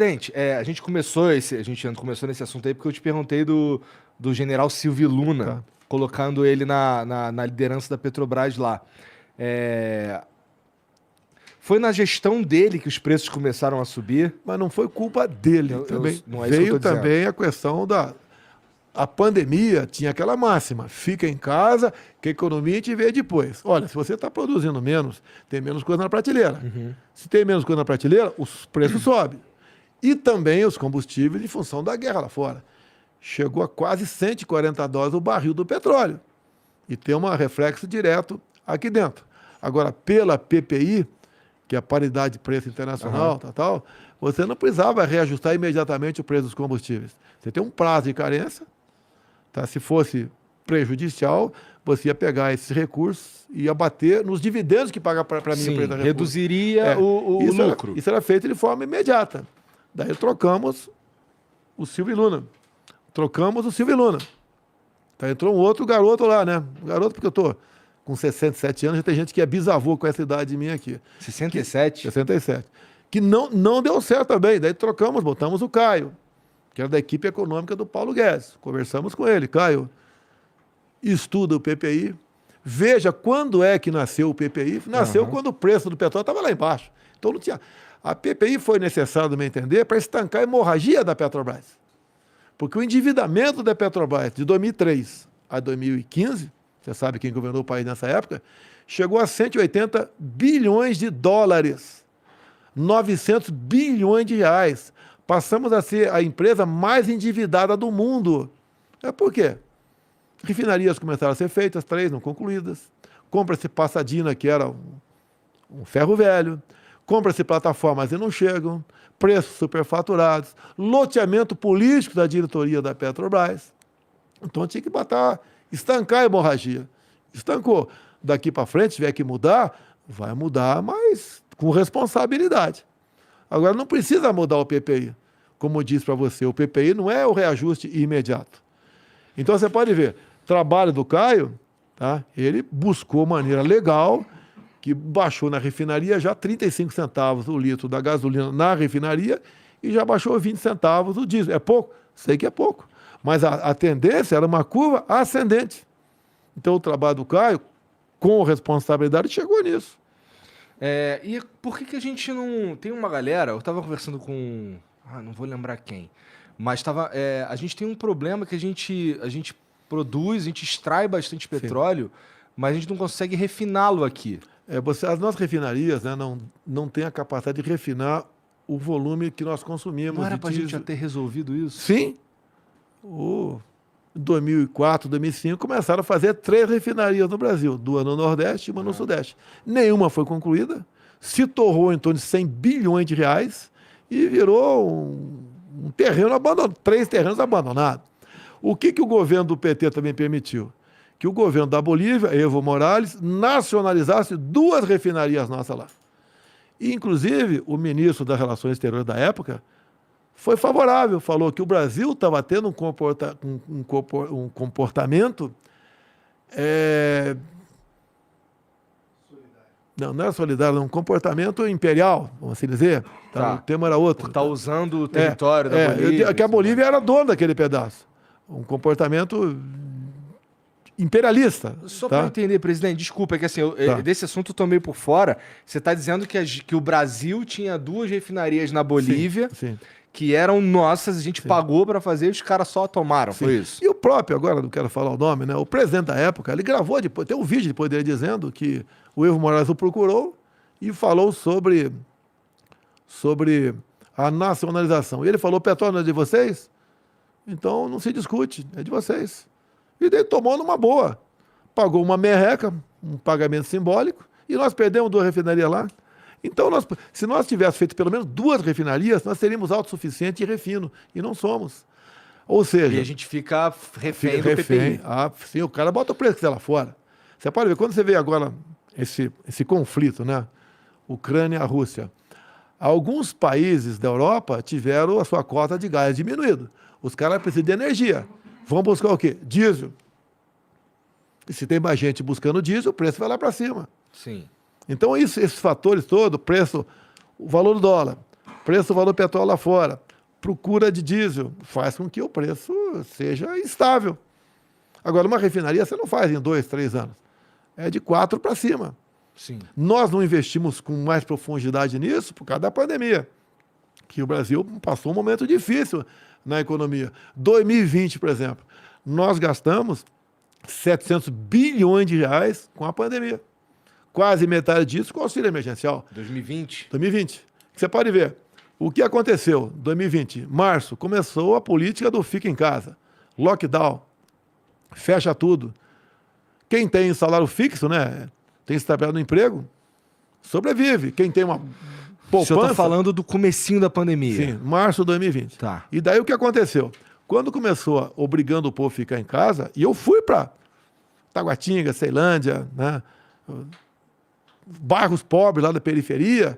Presidente, a gente começou nesse assunto aí porque eu te perguntei do general Silvio Luna, Tá. colocando ele na liderança da Petrobras lá. É, Foi na gestão dele que os preços começaram a subir? Mas não foi culpa dele também. Não é isso que eu Veio tô dizendo. também a questão a pandemia tinha aquela máxima, fica em casa, que a economia a gente vê depois. Olha, se você está produzindo menos, tem menos coisa na prateleira. Se tem menos coisa na prateleira, os preços sobem. E também os combustíveis em função da guerra lá fora. Chegou a quase $140 o barril do petróleo. E tem um reflexo direto aqui dentro. Agora, pela PPI, que é a paridade de preço internacional, tal, você não precisava reajustar imediatamente o preço dos combustíveis. Você tem um prazo de carência. Tá? Se fosse prejudicial, você ia pegar esses recursos e ia bater nos dividendos que paga para a minha empresa. Reduziria o lucro. Isso era feito de forma imediata. Daí trocamos o Silvio Luna. Tá, entrou um outro garoto lá, né? Um garoto, porque eu tô com 67 anos, já tem gente que é bisavô com essa idade minha aqui. 67? 67. Que não deu certo também. Daí trocamos, botamos o Caio, que era da equipe econômica do Paulo Guedes. Conversamos com ele. Caio, estuda o PPI. Veja quando é que nasceu o PPI. Nasceu quando o preço do petróleo estava lá embaixo. Então não tinha... A PPI foi necessária, no meu entender, para estancar a hemorragia da Petrobras. Porque o endividamento da Petrobras de 2003 a 2015, você sabe quem governou o país nessa época, chegou a 180 bilhões de dólares. 900 bilhões de reais. Passamos a ser a empresa mais endividada do mundo. Por quê? Refinarias começaram a ser feitas, 3 não concluídas. Compra-se Passadina, que era um ferro velho. Compra-se plataformas e não chegam. Preços superfaturados. Loteamento político da diretoria da Petrobras. Então tinha que estancar a hemorragia. Estancou. Daqui para frente, se tiver que mudar, vai mudar, mas com responsabilidade. Agora, não precisa mudar o PPI. Como eu disse para você, o PPI não é o reajuste imediato. Então, você pode ver, trabalho do Caio, tá? Ele buscou maneira legal, que baixou na refinaria já 35 centavos o litro da gasolina na refinaria e já baixou 20 centavos o diesel. É pouco? Sei que é pouco. Mas a tendência era uma curva ascendente. Então, o trabalho do Caio, com responsabilidade, chegou nisso. E por que a gente não... Tem uma galera, eu estava conversando com... não vou lembrar quem. Mas a gente tem um problema que a gente produz, a gente extrai bastante petróleo, mas a gente não consegue refiná-lo aqui. As nossas refinarias, né, não têm a capacidade de refinar o volume que nós consumimos. Não era para a gente já ter resolvido isso? Sim. Em 2004, 2005, começaram a fazer 3 refinarias no Brasil, 2 no Nordeste e 1 no Sudeste. Nenhuma foi concluída, se torrou em torno de 100 bilhões de reais e virou um terreno abandonado, 3 terrenos abandonados. O que o governo do PT também permitiu? Que o governo da Bolívia, Evo Morales, nacionalizasse 2 refinarias nossas lá. E, inclusive, o ministro das Relações Exteriores da época foi favorável, falou que o Brasil estava tendo um comportamento... Não era solidário, um comportamento imperial, vamos assim dizer. O tema era outro. Por estar usando o território da Bolívia. Que a Bolívia era dona daquele pedaço. Um comportamento imperialista. Só para entender, presidente, desculpa, é que assim, desse assunto eu tô meio por fora. Você está dizendo que o Brasil tinha 2 refinarias na Bolívia, sim. Que eram nossas, a gente pagou para fazer e os caras só tomaram, foi isso? E o próprio, agora não quero falar o nome, né? O presidente da época, ele gravou depois, tem um vídeo depois dele dizendo que o Evo Morales o procurou e falou sobre a nacionalização. E ele falou, petróleo não é de vocês? Então não se discute, é de vocês. E daí tomou numa boa. Pagou uma merreca, um pagamento simbólico, e nós perdemos 2 refinarias lá. Então, se nós tivéssemos feito pelo menos 2 refinarias, nós seríamos autossuficientes e refino. E não somos. Ou seja... E a gente fica refém do PPI. Sim, o cara bota o preço que quiser lá fora. Você pode ver, quando você vê agora esse conflito, né? Ucrânia-Rússia, alguns países da Europa tiveram a sua cota de gás diminuída. Os caras precisam de energia. Vão buscar o quê? Diesel. E se tem mais gente buscando diesel, o preço vai lá para cima. Sim. Então, esses fatores todos, preço, o valor do dólar, preço do valor do petróleo lá fora, procura de diesel, faz com que o preço seja estável. Agora, uma refinaria você não faz em 2, 3 anos. É de 4 para cima. Sim. Nós não investimos com mais profundidade nisso por causa da pandemia, que o Brasil passou um momento difícil na economia. 2020, por exemplo, nós gastamos 700 bilhões de reais com a pandemia. Quase metade disso com auxílio emergencial. 2020? 2020. Você pode ver, o que aconteceu em 2020, março, começou a política do fica em casa, lockdown, fecha tudo. Quem tem salário fixo, né, tem estabilidade no emprego, sobrevive. Quem tem uma poupança... O senhor está falando do comecinho da pandemia. Sim, março de 2020. Tá. E daí o que aconteceu? Quando começou obrigando o povo a ficar em casa, e eu fui para Taguatinga, Ceilândia, né, bairros pobres lá da periferia,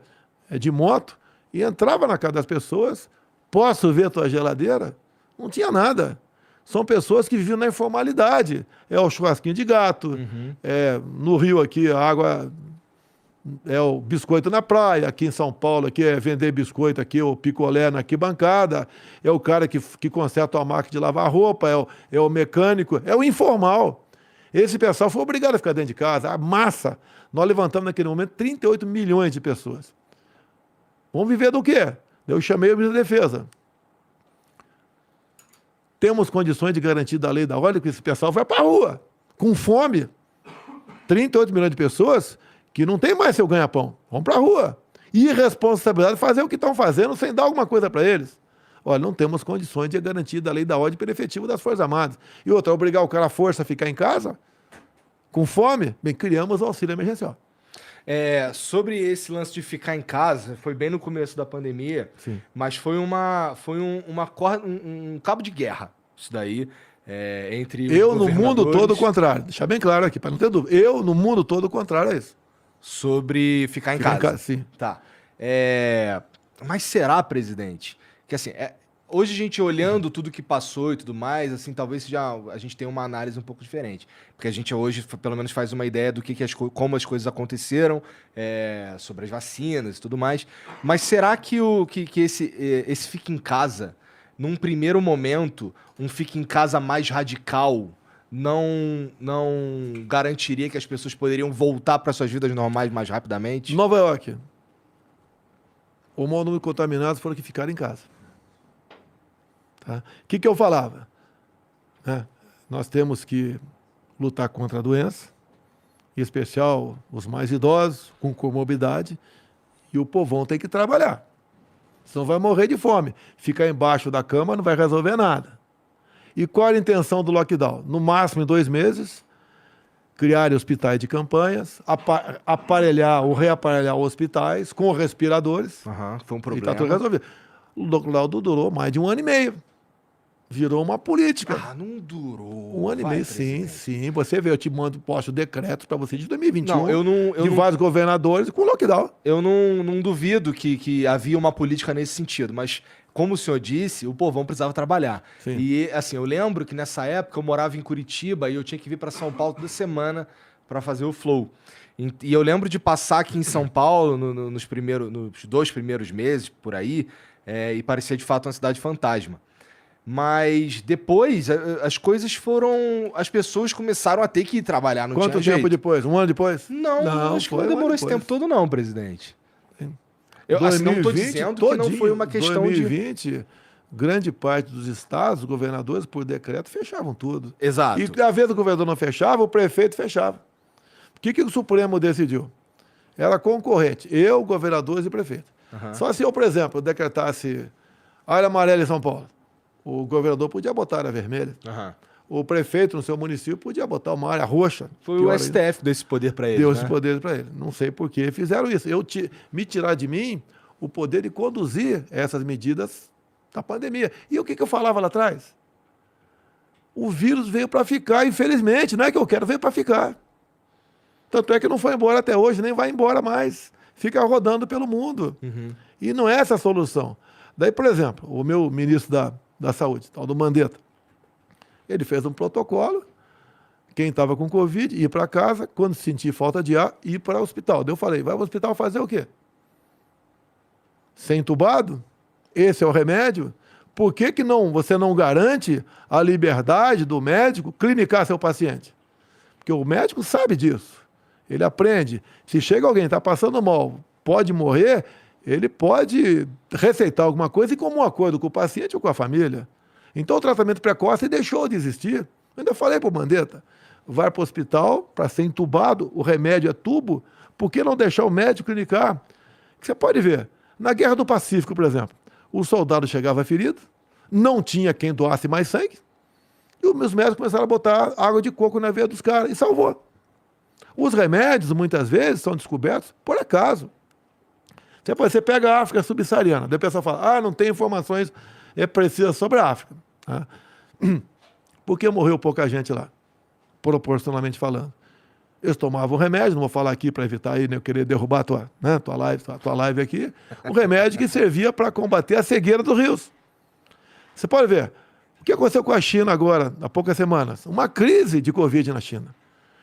de moto, e entrava na casa das pessoas, posso ver tua geladeira? Não tinha nada. São pessoas que vivem na informalidade. É o churrasquinho de gato, no Rio aqui a água é o biscoito na praia, aqui em São Paulo aqui é vender biscoito aqui, o picolé na arquibancada, é o cara que conserta a máquina de lavar roupa, é o mecânico, é o informal. Esse pessoal foi obrigado a ficar dentro de casa, a massa. Nós levantamos naquele momento 38 milhões de pessoas. Vamos viver do quê? Eu chamei o ministro da Defesa. Temos condições de garantir da lei da ordem que esse pessoal vai para a rua, com fome. 38 milhões de pessoas que não tem mais seu ganha-pão. Vão para a rua. Irresponsabilidade de fazer o que estão fazendo sem dar alguma coisa para eles. Olha, não temos condições de garantir da lei da ordem pelo efetivo das Forças Armadas. E outra, obrigar o cara à força a ficar em casa, com fome, bem, criamos o auxílio emergencial. Sobre esse lance de ficar em casa, foi bem no começo da pandemia, Sim. mas foi um cabo de guerra, isso daí, entre os Eu, no mundo governadores, todo, o contrário. Deixar bem claro aqui, para não ter dúvida. Eu, no mundo todo, o contrário é isso. sobre ficar em Ficar em casa. casa, sim. Tá. Mas será, presidente, que assim, hoje a gente olhando tudo que passou e tudo mais, assim, talvez a gente tenha uma análise um pouco diferente. Porque a gente hoje, pelo menos, faz uma ideia do como as coisas aconteceram, sobre as vacinas e tudo mais. Mas será que esse fica em casa, num primeiro momento, um fica em casa mais radical, não garantiria que as pessoas poderiam voltar para suas vidas normais mais rapidamente? Nova York. O maior número de contaminados foram que ficaram em casa. Tá? O que eu falava? Nós temos que lutar contra a doença, em especial os mais idosos, com comorbidade, e o povão tem que trabalhar. Senão vai morrer de fome. Ficar embaixo da cama não vai resolver nada. E qual a intenção do lockdown? No máximo em 2 meses, criar hospitais de campanhas, aparelhar ou reaparelhar hospitais com respiradores. Foi um E problema. está tudo resolvido. O lockdown durou mais de 1 ano e meio. Virou uma política. Não durou. 1 ano e meio, sim. Você vê, eu te posto decretos para você de 2021. Não, eu não, vários governadores com lockdown. Eu não duvido que havia uma política nesse sentido, mas como o senhor disse, o povão precisava trabalhar. Sim. E assim, eu lembro que nessa época eu morava em Curitiba e eu tinha que vir para São Paulo toda semana para fazer o Flow. E eu lembro de passar aqui em São Paulo nos 2 primeiros meses, por aí, e parecia de fato uma cidade fantasma. Mas depois as coisas foram... As pessoas começaram a ter que ir trabalhar, não Quanto tinha tempo jeito. depois? 1 ano depois? Não, acho que não foi demorou 1 ano esse depois. tempo todo não, presidente. Sim. Eu assim, não estou 2020 dizendo que não foi uma questão de... 2020, grande parte dos estados, os governadores, por decreto, fechavam tudo. Exato. E às vezes o governador não fechava, o prefeito fechava. O que o Supremo decidiu? Era concorrente, eu, governadores e prefeito. Só se eu, por exemplo, decretasse área amarela em São Paulo, o governador podia botar área vermelha. O prefeito no seu município podia botar uma área roxa. Foi o STF deu esse poder para ele. Deu esse poder para ele. Não sei por que fizeram isso. Me tirar de mim o poder de conduzir essas medidas da pandemia. E o que eu falava lá atrás? O vírus veio para ficar, infelizmente. Não é que eu quero, veio para ficar. Tanto é que não foi embora até hoje, nem vai embora mais. Fica rodando pelo mundo. E não é essa a solução. Daí, por exemplo, o meu ministro da Saúde, tal do Mandetta, ele fez um protocolo, quem estava com Covid ia para casa, quando sentir falta de ar, ir para o hospital. Daí eu falei, vai ao hospital fazer o quê? ser entubado? Esse é o remédio? Por que que você não garante a liberdade do médico clinicar seu paciente? Porque o médico sabe disso. Ele aprende. Se chega alguém que está passando mal, pode morrer, ele pode receitar alguma coisa e como um acordo com o paciente ou com a família. Então o tratamento precoce deixou de existir. Eu ainda falei para o Mandetta, vai para o hospital para ser entubado, o remédio é tubo, por que não deixar o médico clinicar? Você pode ver, na Guerra do Pacífico, por exemplo, o soldado chegava ferido, não tinha quem doasse mais sangue, e os médicos começaram a botar água de coco na veia dos caras, e salvou. Os remédios, muitas vezes, são descobertos por acaso. Você pega a África subsaariana, daí a pessoa fala, não tem informações precisas sobre a África. Tá? Por que morreu pouca gente lá? Proporcionalmente falando. Eles tomavam remédio, não vou falar aqui para evitar aí, eu querer derrubar a tua live aqui, um remédio que servia para combater a cegueira dos rios. Você pode ver, o que aconteceu com a China agora, há poucas semanas? Uma crise de Covid na China.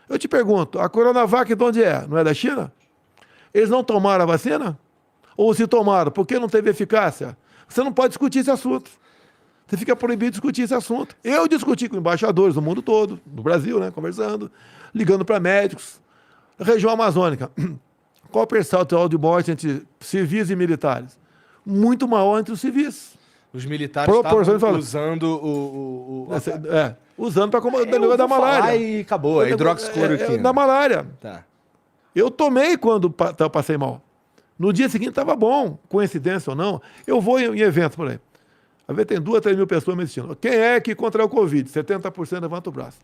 Eu te pergunto, a Coronavac de onde é? Não é da China? Eles não tomaram a vacina? Ou se tomaram, por que não teve eficácia? Você não pode discutir esse assunto. Você fica proibido de discutir esse assunto. Eu discuti com embaixadores do mundo todo, no Brasil, né, conversando, ligando para médicos. Região amazônica. Qual o percentual de morte entre civis e militares? Muito maior entre os civis. Os militares estavam usando usando para combater o negócio da malária. E acabou, a hidroxicloroquina. Da malária. Tá. Eu tomei quando eu passei mal. No dia seguinte estava bom, coincidência ou não. Eu vou em eventos por aí. Às vezes tem 2 a 3 mil pessoas me assistindo. Quem é que contraiu o Covid? 70% levanta o braço.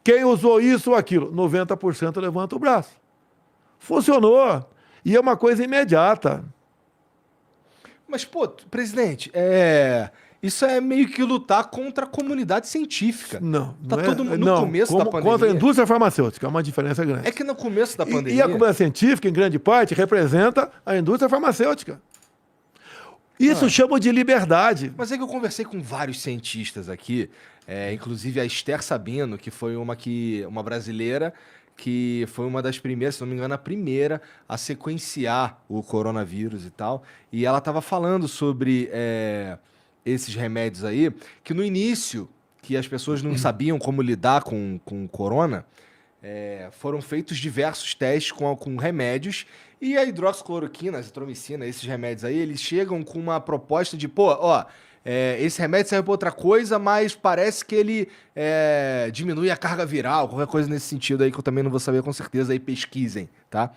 Quem usou isso ou aquilo? 90% levanta o braço. Funcionou. E é uma coisa imediata. Mas, presidente, isso é meio que lutar contra a comunidade científica. Não. Tá todo mundo no começo da pandemia. Contra a indústria farmacêutica, é uma diferença grande. É que no começo da pandemia... E a comunidade científica, em grande parte, representa a indústria farmacêutica. Isso chama de liberdade. Mas é que eu conversei com vários cientistas aqui, inclusive a Esther Sabino, que foi uma brasileira, que foi uma das primeiras, se não me engano, a primeira a sequenciar o coronavírus e tal. E ela estava falando sobre esses remédios aí, que no início, que as pessoas não sabiam como lidar com o corona, foram feitos diversos testes com remédios, e a hidroxicloroquina, a azitromicina, esses remédios aí, eles chegam com uma proposta de, esse remédio serve para outra coisa, mas parece que ele diminui a carga viral, qualquer coisa nesse sentido aí que eu também não vou saber com certeza, aí pesquisem, tá?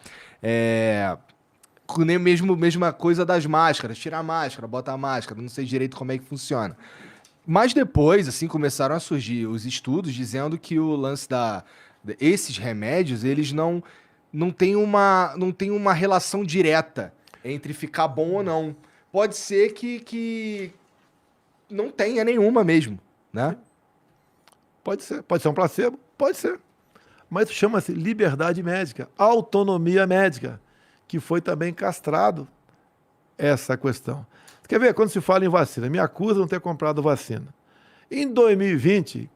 Nem mesma coisa das máscaras, tira a máscara, bota a máscara, não sei direito como é que funciona. Mas depois, assim, começaram a surgir os estudos dizendo que o lance esses remédios, eles não tem uma relação direta entre ficar bom ou não. Pode ser que não tenha nenhuma mesmo, né? Pode ser um placebo? Pode ser. Mas chama-se liberdade médica, autonomia médica, que foi também castrado essa questão. Você quer ver? Quando se fala em vacina, me acusam de não ter comprado vacina. Em 2020,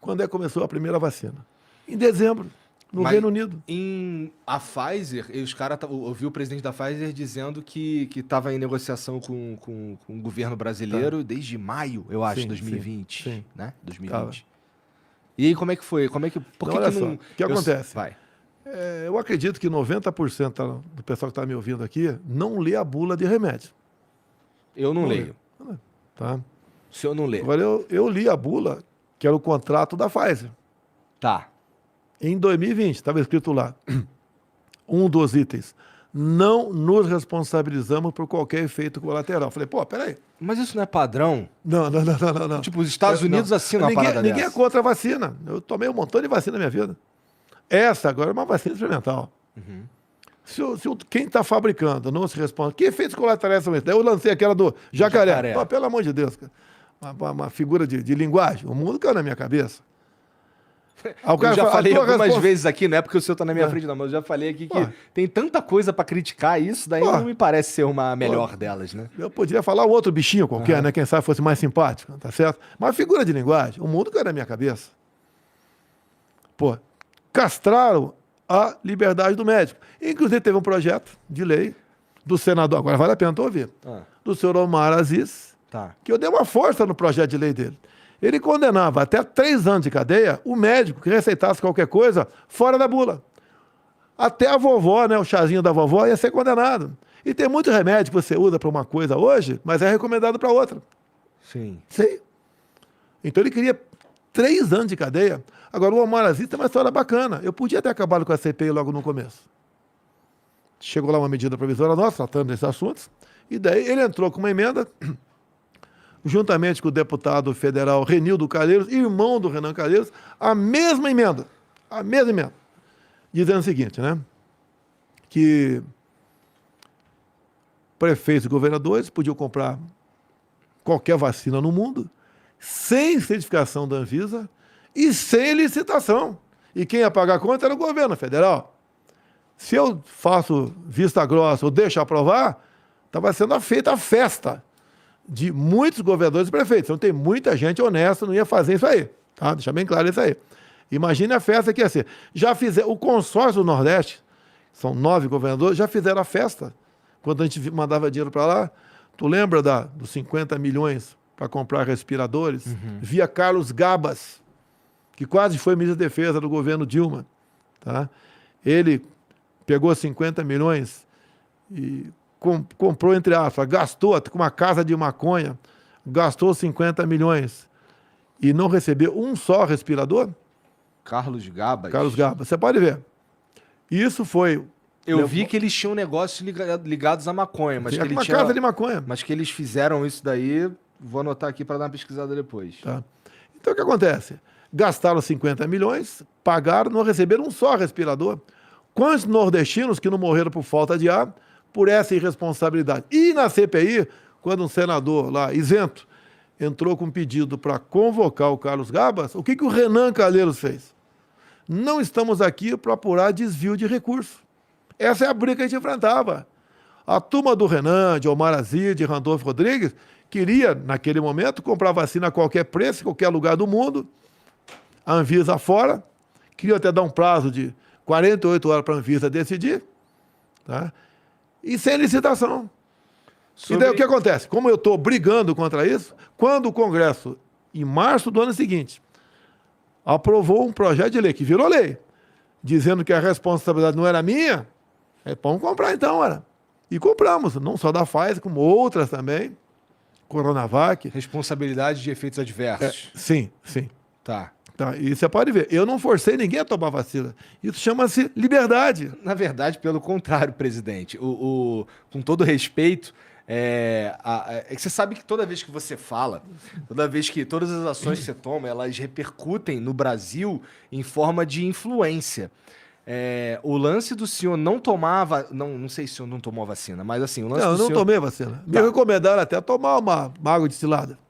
quando é que começou a primeira vacina? Em dezembro, no Reino Unido. A Pfizer, eu vi o presidente da Pfizer dizendo que estava em negociação com o governo brasileiro desde maio, eu acho, 2020. Sim. Né? 2020. E aí, como é que foi? Por que olha só, o que acontece? Vai. Eu acredito que 90% do pessoal que está me ouvindo aqui não lê a bula de remédio. Eu não leio. Tá? Se eu não ler. Agora, eu li a bula, que era o contrato da Pfizer. Tá. Em 2020, estava escrito lá, um dos itens, não nos responsabilizamos por qualquer efeito colateral. Falei, peraí. Mas isso não é padrão? Não. Tipo, os Estados Unidos assinam a parada Ninguém dessa. é contra a vacina. Eu tomei um montão de vacina na minha vida. Essa agora é uma vacina experimental. Uhum. Quem está fabricando não se responde, que efeitos colaterais são esses? Daí eu lancei aquela do jacaré. Pelo amor de Deus, cara. Uma figura de linguagem. O mundo caiu na minha cabeça. Eu já falei algumas vezes aqui, não é porque o senhor está na minha frente, não, mas eu já falei aqui que tem tanta coisa para criticar isso, daí não me parece ser uma melhor delas, né? Eu poderia falar outro bichinho qualquer, né? Quem sabe fosse mais simpático, tá certo? Mas figura de linguagem, o mundo caiu na minha cabeça. Castraram a liberdade do médico. Inclusive teve um projeto de lei do senador, agora vale a pena tu ouvir, do senhor Omar Aziz, que eu dei uma força no projeto de lei dele. Ele condenava até 3 anos de cadeia o médico que receitasse qualquer coisa fora da bula. Até a vovó, né, o chazinho da vovó ia ser condenado. E tem muito remédio que você usa para uma coisa hoje, mas é recomendado para outra. Sim. Sim. Então ele queria 3 anos de cadeia. Agora, o Omar Aziz tem uma história bacana. Eu podia ter acabado com a CPI logo no começo. Chegou lá uma medida provisória nossa, tratando desses assuntos, e daí ele entrou com uma emenda, juntamente com o deputado federal Renildo Calheiros, irmão do Renan Calheiros, a mesma emenda, dizendo o seguinte, né, que prefeitos e governadores podiam comprar qualquer vacina no mundo, sem certificação da Anvisa e sem licitação. E quem ia pagar a conta era o governo federal. Se eu faço vista grossa ou deixo aprovar, estava sendo feita a festa de muitos governadores e prefeitos. Então tem muita gente honesta, não ia fazer isso aí. Tá? Deixa bem claro isso aí. Imagine a festa que ia ser. Já fizeram, o consórcio do Nordeste, são 9 governadores, já fizeram a festa. Quando a gente mandava dinheiro para lá, tu lembra dos 50 milhões para comprar respiradores? Via Carlos Gabas, que quase foi ministro da Defesa do governo Dilma. Tá? Ele pegou 50 milhões e comprou, entre aspas, gastou com uma casa de maconha, gastou 50 milhões e não recebeu um só respirador? Carlos Gabas. Carlos Gabas, você pode ver. Isso foi... Eu vi que eles tinham negócios ligados à maconha, mas que uma casa de maconha. Mas que eles fizeram isso daí, vou anotar aqui para dar uma pesquisada depois. Tá. Então o que acontece? Gastaram 50 milhões, pagaram, não receberam um só respirador. Quantos nordestinos que não morreram por falta de ar, por essa irresponsabilidade? E na CPI, quando um senador lá, isento, entrou com um pedido para convocar o Carlos Gabas, o que o Renan Calheiros fez? Não estamos aqui para apurar desvio de recursos. Essa é a briga que a gente enfrentava. A turma do Renan, de Omar Aziz, de Randolfo Rodrigues, queria, naquele momento, comprar vacina a qualquer preço, em qualquer lugar do mundo, a Anvisa fora, queria até dar um prazo de 48 horas para a Anvisa decidir, tá? E sem licitação. E daí o que acontece? Como eu estou brigando contra isso, quando o Congresso, em março do ano seguinte, aprovou um projeto de lei, que virou lei, dizendo que a responsabilidade não era minha, vamos comprar então, era. E compramos, não só da Pfizer, como outras também, Coronavac. Responsabilidade de efeitos adversos. Sim, sim. Tá. E você pode ver, eu não forcei ninguém a tomar vacina. Isso chama-se liberdade. Na verdade, pelo contrário, presidente. Com todo respeito, que você sabe que toda vez que você fala, toda vez que todas as ações que você toma, elas repercutem no Brasil em forma de influência. O lance do senhor não tomar... Não sei se o senhor não tomou a vacina, mas assim... O lance não, do eu não senhor... tomei a vacina. Me recomendaram até tomar uma água destilada.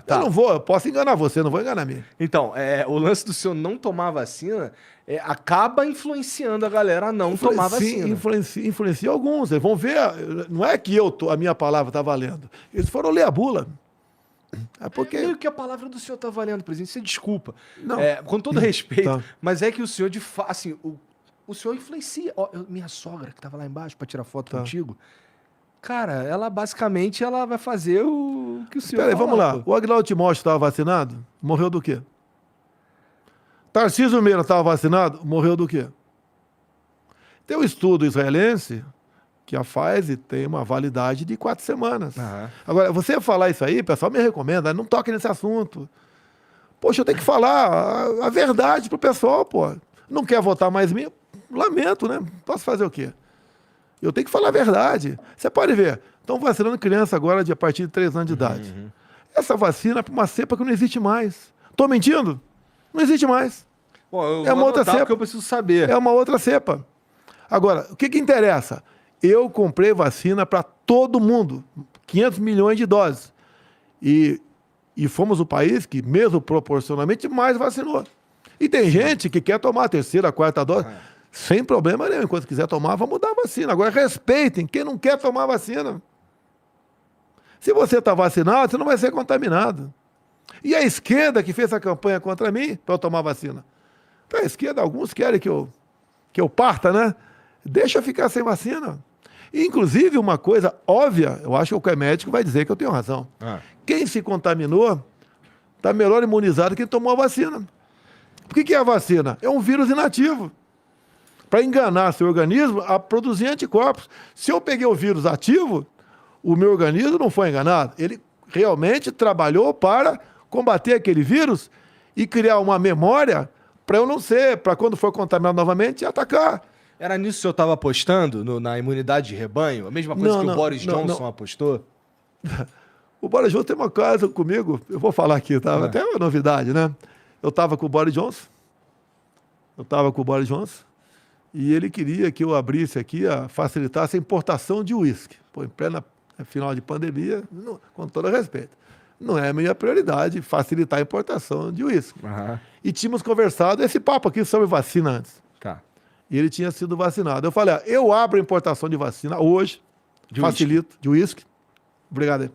Tá. Eu não vou, eu posso enganar você, não vou enganar mim. Então, o lance do senhor não tomar vacina acaba influenciando a galera a não tomar vacina. Influencia alguns. Eles vão ver, não é que a minha palavra está valendo. Eles foram ler a bula. Porque... Meio que a palavra do senhor está valendo, presidente. Você desculpa. Não. Com todo respeito, Tá. mas é que o senhor, de fato, assim, o senhor influencia. Minha sogra, que estava lá embaixo para tirar foto contigo, cara, ela basicamente vai fazer o que o senhor Peraí, vamos lá. pô. O Aguinaldo Timóteo estava vacinado? Morreu do quê? Tarcísio Meira estava vacinado? Morreu do quê? Tem um estudo israelense que a Pfizer tem uma validade de 4 semanas. Agora, você falar isso aí, o pessoal me recomenda, não toque nesse assunto. Poxa, eu tenho que falar a verdade pro pessoal, pô. Não quer votar mais em mim? Lamento, né? Posso fazer o quê? Eu tenho que falar a verdade. Você pode ver, estão vacinando criança agora a partir de 3 anos de idade. Essa vacina é para uma cepa que não existe mais. Estou mentindo? Não existe mais. Bom, eu é uma outra cepa. Que eu preciso saber. É uma outra cepa. Agora, o que interessa? Eu comprei vacina para todo mundo. 500 milhões de doses. E fomos o país que, mesmo proporcionalmente, mais vacinou. E tem gente que quer tomar a 3ª, a 4ª dose. Sem problema nenhum. Enquanto quiser tomar, vamos dar a vacina. Agora, respeitem quem não quer tomar a vacina. Se você está vacinado, você não vai ser contaminado. E a esquerda que fez a campanha contra mim para eu tomar vacina. Para a esquerda, alguns querem que eu parta, né? Deixa eu ficar sem vacina. E, inclusive, uma coisa óbvia, eu acho que qualquer médico vai dizer que eu tenho razão. Ah. Quem se contaminou está melhor imunizado que quem tomou a vacina. Por que é a vacina? É um vírus inativo. Para enganar seu organismo a produzir anticorpos. Se eu peguei o vírus ativo, o meu organismo não foi enganado. Ele realmente trabalhou para combater aquele vírus e criar uma memória para eu não ser, para quando for contaminado novamente, atacar. Era nisso que o senhor estava apostando, na imunidade de rebanho? A mesma coisa que o Boris Johnson apostou? O Boris Johnson tem uma coisa comigo, eu vou falar aqui, tá? Até uma novidade, né? Eu estava com o Boris Johnson, e ele queria que eu abrisse aqui, facilitasse a importação de uísque. Pô, em plena final de pandemia, com todo respeito, não é a minha prioridade facilitar a importação de uísque. Uhum. E tínhamos conversado esse papo aqui sobre vacina antes. Tá. E ele tinha sido vacinado. Eu falei, eu abro a importação de vacina hoje, facilito, de uísque. Obrigado aí.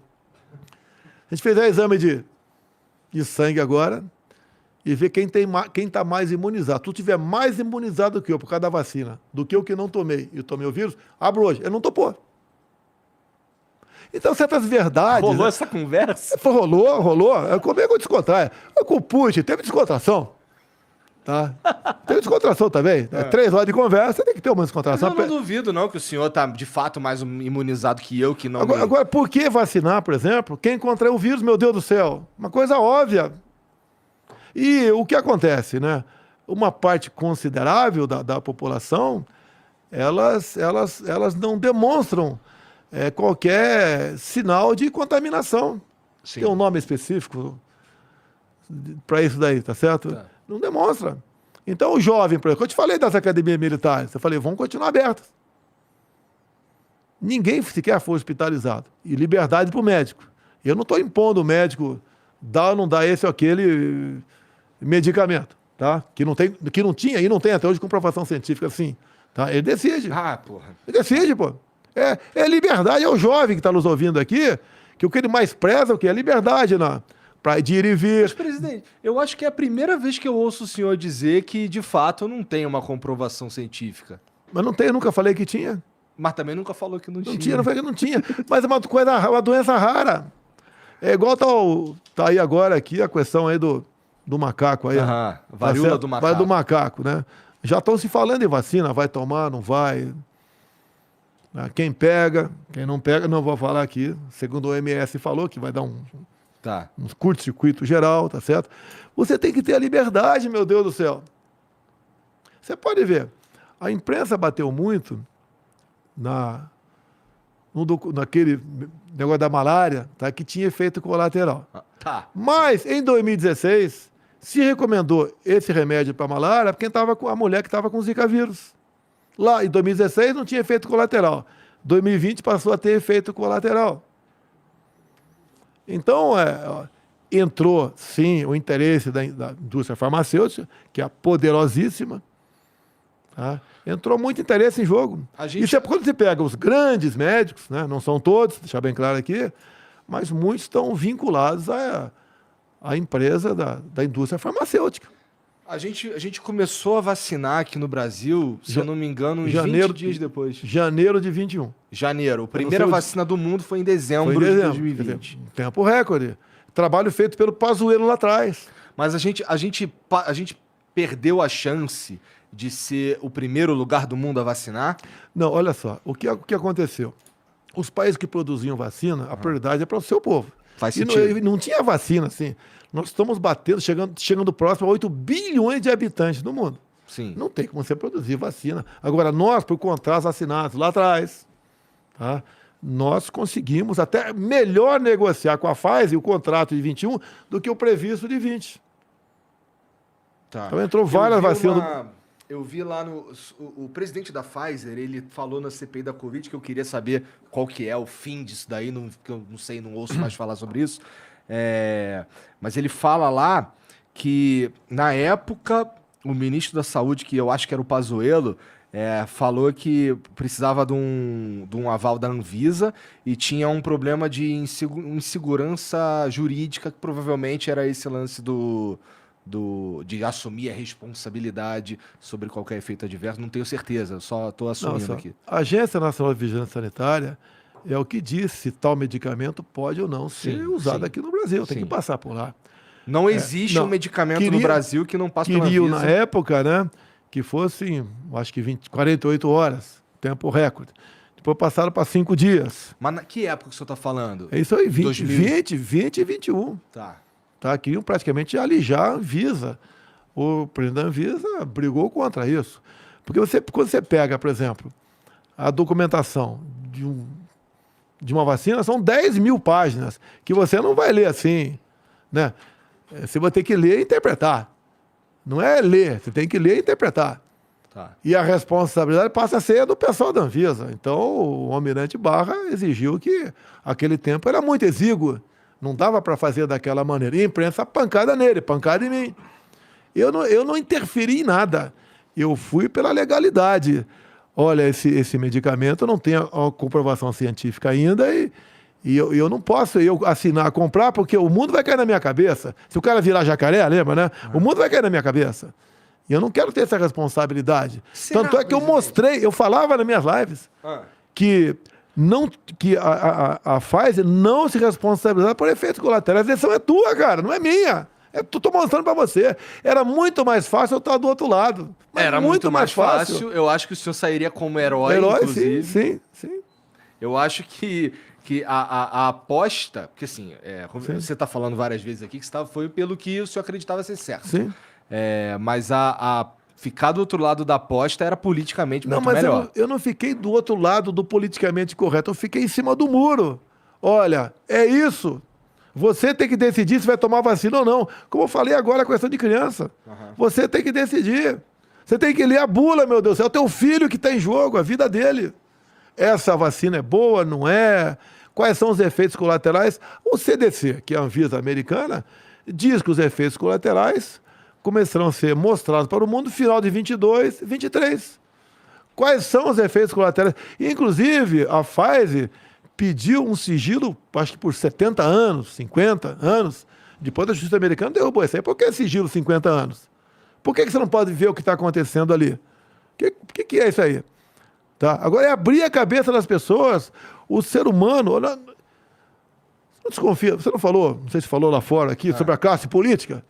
A gente fez o exame de sangue agora e vê quem está mais imunizado. Tu tiver mais imunizado do que eu por causa da vacina, do que eu que não tomei e tomei o vírus, abro hoje. Ele não topou. Então, certas verdades... Rolou essa conversa? Rolou. Como é que eu descontraio? Com o Putin, teve descontração. Tá? Teve descontração também. 3 horas de conversa, tem que ter uma descontração. Eu não duvido, não, que o senhor tá, de fato, mais imunizado que eu, que não... Agora, por que vacinar, por exemplo, quem contraiu o vírus, meu Deus do céu? Uma coisa óbvia. E o que acontece, né? Uma parte considerável da população, elas não demonstram qualquer sinal de contaminação. Sim. Tem um nome específico para isso daí, tá certo? Tá. Não demonstra. Então, o jovem, por exemplo, eu te falei das academias militares, eu falei, vão continuar abertas. Ninguém sequer foi hospitalizado. E liberdade para o médico. Eu não estou impondo o médico dar ou não dar esse ou aquele medicamento, tá? Que não tinha e não tem até hoje comprovação científica assim. Tá? Ele decide. Porra. Ele decide, pô. É liberdade, é o jovem que está nos ouvindo aqui, que o que ele mais preza é o quê? É liberdade, para ir e vir. Mas, presidente, eu acho que é a primeira vez que eu ouço o senhor dizer que, de fato, não tem uma comprovação científica. Mas não tem, eu nunca falei que tinha. Mas também nunca falou que não tinha. Não falei que não tinha. Mas é uma doença rara. É igual tá aí agora aqui a questão aí do macaco aí. Varíola do macaco. Vai do macaco, né? Já estão se falando em vacina, vai tomar, não vai. Quem pega, quem não pega, não vou falar aqui. Segundo o OMS falou que vai dar um curto-circuito geral, tá certo? Você tem que ter a liberdade, meu Deus do céu. Você pode ver, a imprensa bateu muito naquele negócio da malária, tá, que tinha efeito colateral. Tá. Mas, em 2016, se recomendou esse remédio para malária para a mulher que estava com Zika vírus. Lá, em 2016, não tinha efeito colateral. 2020 passou a ter efeito colateral. Então, entrou, sim, o interesse da indústria farmacêutica, que é poderosíssima. Tá? Entrou muito interesse em jogo. Isso é quando você pega os grandes médicos, né? Não são todos, deixar bem claro aqui, mas muitos estão vinculados à empresa da indústria farmacêutica. A gente começou a vacinar aqui no Brasil, se eu não me engano, uns 20 dias depois. Janeiro de 21. Janeiro. A primeira vacina do mundo foi em dezembro de 2020. Tempo recorde. Trabalho feito pelo Pazuello lá atrás. Mas a gente perdeu a chance de ser o primeiro lugar do mundo a vacinar? Não, olha só. O que aconteceu? Os países que produziam vacina, a prioridade é para o seu povo. Faz sentido. E não tinha vacina, assim. Nós estamos batendo, chegando próximo a 8 bilhões de habitantes no mundo. Sim. Não tem como você produzir vacina. Agora, nós, por contratos assinados lá atrás, tá? Nós conseguimos até melhor negociar com a Pfizer o contrato de 21 do que o previsto de 20. Tá. Então entrou várias vacinas. Eu vi lá o presidente da Pfizer, ele falou na CPI da Covid que eu queria saber qual que é o fim disso daí, que eu não sei, não ouço mais falar sobre isso. Mas ele fala lá que, na época, o ministro da Saúde, que eu acho que era o Pazuello, falou que precisava de um aval da Anvisa e tinha um problema de insegurança jurídica, que provavelmente era esse lance de assumir a responsabilidade sobre qualquer efeito adverso? Não tenho certeza, só estou assumindo aqui. A Agência Nacional de Vigilância Sanitária é o que diz se tal medicamento pode ou não ser usado aqui no Brasil. Tem que passar por lá. Não existe um medicamento no Brasil que não passe pela Anvisa. Queriam, na época, né, que fosse, acho que 48 horas, tempo recorde. Depois passaram para 5 dias. Mas que época que o senhor está falando? É isso aí, 2020 e 21. Tá, queriam praticamente alijar a Anvisa. O presidente da Anvisa brigou contra isso. Porque quando você pega, por exemplo, a documentação de uma vacina, são 10 mil páginas, que você não vai ler assim, né? Você vai ter que ler e interpretar. Não é ler, você tem que ler e interpretar. E a responsabilidade passa a ser do pessoal da Anvisa. Então, o almirante Barra exigiu que aquele tempo era muito exíguo. Não dava para fazer daquela maneira. E a imprensa pancada nele, pancada em mim. Eu não interferi em nada. Eu fui pela legalidade. Olha, esse medicamento não tem a comprovação científica ainda e eu não posso assinar, comprar, porque o mundo vai cair na minha cabeça. Se o cara virar jacaré, lembra, né? O mundo vai cair na minha cabeça. E eu não quero ter essa responsabilidade. Tanto é que eu mostrei, eu falava nas minhas lives, que a Pfizer não se responsabiliza por efeitos colaterais. A decisão é tua, cara, não é minha. Tô mostrando pra você. Era muito mais fácil eu estar do outro lado. Era muito mais fácil. Eu acho que o senhor sairia como herói, inclusive. Sim. Eu acho que a aposta... Porque assim, você está falando várias vezes aqui que foi pelo que o senhor acreditava ser certo. Sim. Mas ficar do outro lado da aposta era politicamente muito melhor. Eu não fiquei do outro lado do politicamente correto. Eu fiquei em cima do muro. Olha, é isso. Você tem que decidir se vai tomar vacina ou não. Como eu falei agora, a questão de criança. Você tem que decidir. Você tem que ler a bula, meu Deus. É o teu filho que está em jogo, a vida dele. Essa vacina é boa, não é? Quais são os efeitos colaterais? O CDC, que é a Anvisa americana, diz que os efeitos colaterais começarão a ser mostrados para o mundo no final de 22, 23. Quais são os efeitos colaterais? Inclusive, a Pfizer pediu um sigilo, acho que por 70 anos, 50 anos. Depois a justiça americana derrubou isso aí. Por que sigilo 50 anos? Por que você não pode ver o que está acontecendo ali? O que é isso aí? Tá? Agora é abrir a cabeça das pessoas. O ser humano... Não desconfia. Você não falou, não sei se falou lá fora aqui, sobre a classe política?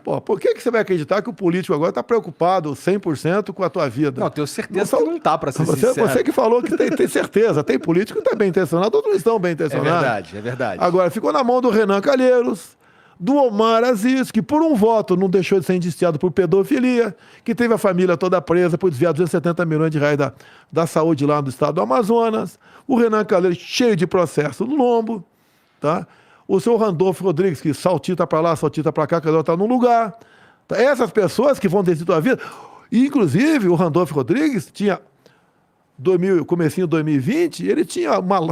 Pô, por que você vai acreditar que o político agora está preocupado 100% com a tua vida? Não, tenho certeza que não está, para ser sincero. Você que falou que tem certeza. Tem político que está bem intencionado, outros não estão bem intencionados. É verdade. Agora, ficou na mão do Renan Calheiros, do Omar Aziz, que por um voto não deixou de ser indiciado por pedofilia, que teve a família toda presa por desviar 270 milhões de reais da saúde lá no estado do Amazonas. O Renan Calheiros cheio de processo no lombo. Tá? O senhor Randolfo Rodrigues, que saltita para lá, saltita para cá, cada um está num lugar. Tá? Essas pessoas que vão decidir a tua vida. Inclusive, o Randolfo Rodrigues tinha, comecinho de 2020, ele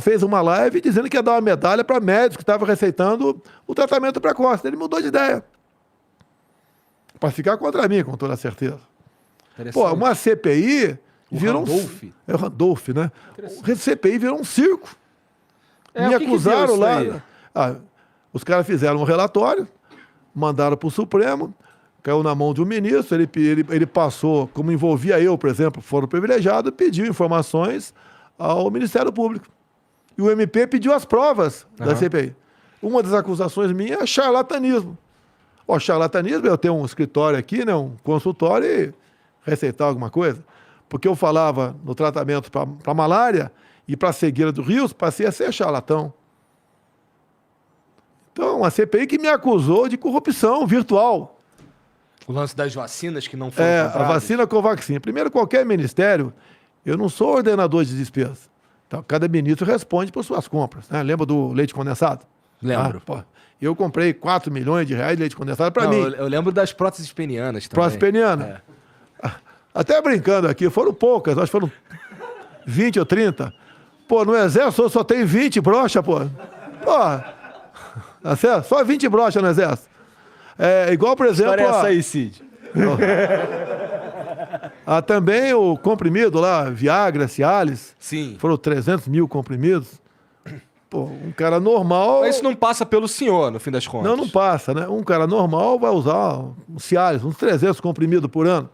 fez uma live dizendo que ia dar uma medalha para médicos que estavam receitando o tratamento precoce. Ele mudou de ideia. Para ficar contra mim, com toda certeza. Pô, uma CPI virou É o Randolph, né? O CPI virou um circo. Me acusaram lá. Os caras fizeram um relatório, mandaram para o Supremo, caiu na mão de um ministro, ele passou, como envolvia eu, por exemplo, foro privilegiado, pediu informações ao Ministério Público. E o MP pediu as provas da CPI. Uma das acusações minhas é charlatanismo. Charlatanismo, eu tenho um escritório aqui, né, um consultório, e receitar alguma coisa. Porque eu falava no tratamento para malária e para a cegueira do Rios, passei a ser charlatão. Então, a CPI que me acusou de corrupção virtual. O lance das vacinas que não foram compradas. A vacina Covaxin. Primeiro, qualquer ministério, eu não sou ordenador de despesa. Então, cada ministro responde por suas compras. Né? Lembra do leite condensado? Lembro. Eu comprei 4 milhões de reais de leite condensado para mim. Eu lembro das próteses penianas também. Prótese peniana. Até brincando aqui, foram poucas, acho que foram 20 ou 30. Pô, no exército só tem 20 brochas, pô. Tá certo? Só 20 brochas no exército. Igual, por exemplo... Olha essa aí, Cid. Também o comprimido lá, Viagra, Cialis. Sim. Foram 300 mil comprimidos. Pô, um cara normal... Mas isso não passa pelo senhor, no fim das contas. Não passa, né? Um cara normal vai usar um Cialis, uns 300 comprimidos por ano.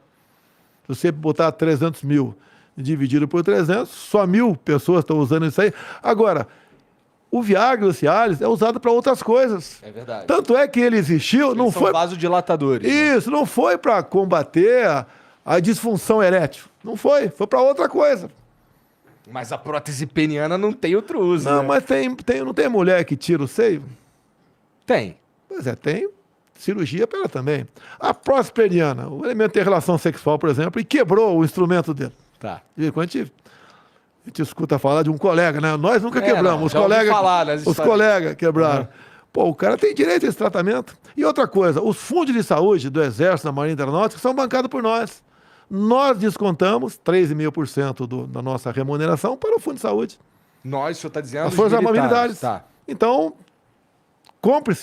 Se você botar 300 mil dividido por 300, só 1.000 pessoas estão usando isso aí. Agora, o Viagra e o Cialis é usado para outras coisas. É verdade. Tanto é que ele existiu, Eles não são foi... vasodilatadores. Né? Isso, não foi para combater a disfunção erétil. Não foi para outra coisa. Mas a prótese peniana não tem outro uso. Não, né? mas não tem mulher que tira o seio? Tem. Pois é, tem cirurgia para ela também. A prótese peniana, o elemento tem relação sexual, por exemplo, e quebrou o instrumento dele. Tá. E quando a gente escuta falar de um colega, né? Nós nunca quebramos, não, os já ouvi colegas, falar nas os histórias. colegas quebraram. Pô, o cara tem direito a esse tratamento. E outra coisa, os fundos de saúde do Exército, da Marinha Aeronáutica, são bancados por nós. Nós descontamos 3,5% da nossa remuneração para o fundo de saúde. Nós, o senhor está dizendo, As Forças Armadas Militares. Tá. Então, compre-se